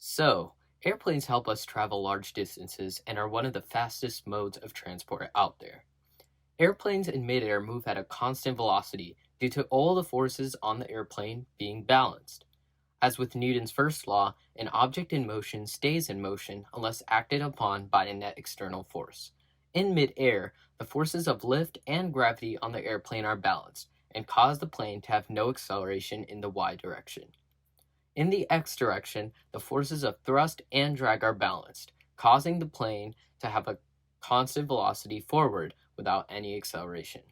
So, airplanes help us travel large distances and are one of the fastest modes of transport out there. Airplanes in midair move at a constant velocity due to all the forces on the airplane being balanced. As with Newton's first law, an object in motion stays in motion unless acted upon by a net external force. In midair, the forces of lift and gravity on the airplane are balanced and cause the plane to have no acceleration in the y direction. In the x direction, the forces of thrust and drag are balanced, causing the plane to have a constant velocity forward without any acceleration.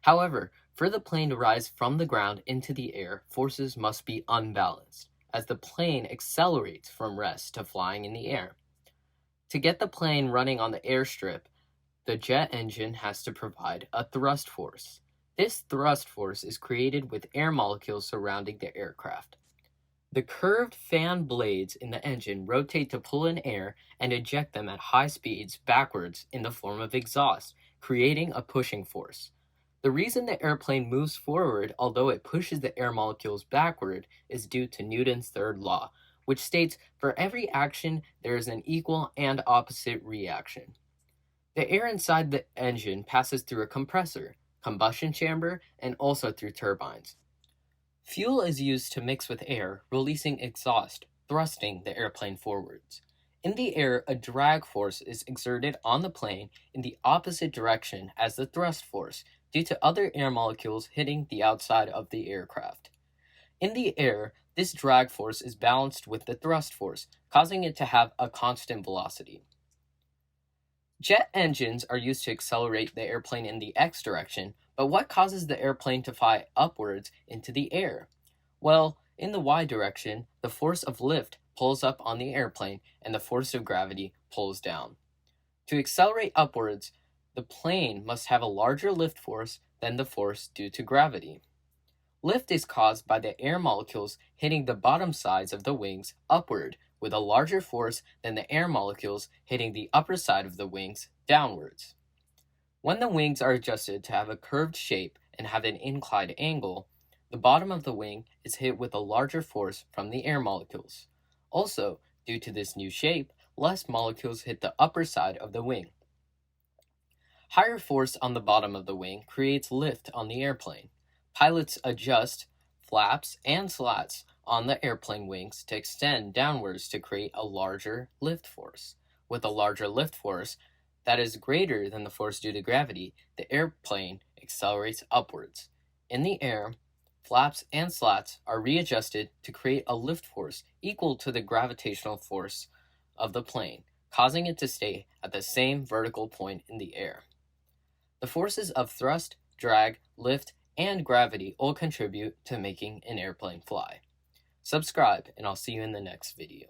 However, for the plane to rise from the ground into the air, forces must be unbalanced, as the plane accelerates from rest to flying in the air. To get the plane running on the airstrip, the jet engine has to provide a thrust force. This thrust force is created with air molecules surrounding the aircraft. The curved fan blades in the engine rotate to pull in air and eject them at high speeds backwards in the form of exhaust, creating a pushing force. The reason the airplane moves forward although it pushes the air molecules backward is due to Newton's third law, which states for every action there is an equal and opposite reaction. The air inside the engine passes through a compressor, combustion chamber, and also through turbines. Fuel is used to mix with air, releasing exhaust, thrusting the airplane forwards. In the air, a drag force is exerted on the plane in the opposite direction as the thrust force due to other air molecules hitting the outside of the aircraft. In the air, this drag force is balanced with the thrust force, causing it to have a constant velocity. Jet engines are used to accelerate the airplane in the x direction, but what causes the airplane to fly upwards into the air? Well, in the y direction, the force of lift pulls up on the airplane and the force of gravity pulls down. To accelerate upwards, the plane must have a larger lift force than the force due to gravity. Lift is caused by the air molecules hitting the bottom sides of the wings upward with a larger force than the air molecules hitting the upper side of the wings downwards. When the wings are adjusted to have a curved shape and have an inclined angle, the bottom of the wing is hit with a larger force from the air molecules. Also, due to this new shape, less molecules hit the upper side of the wing. Higher force on the bottom of the wing creates lift on the airplane. Pilots adjust flaps and slats on the airplane wings to extend downwards to create a larger lift force. With a larger lift force that is greater than the force due to gravity, the airplane accelerates upwards. In the air, flaps and slats are readjusted to create a lift force equal to the gravitational force of the plane, causing it to stay at the same vertical point in the air. The forces of thrust, drag, lift, and gravity all contribute to making an airplane fly. Subscribe, and I'll see you in the next video.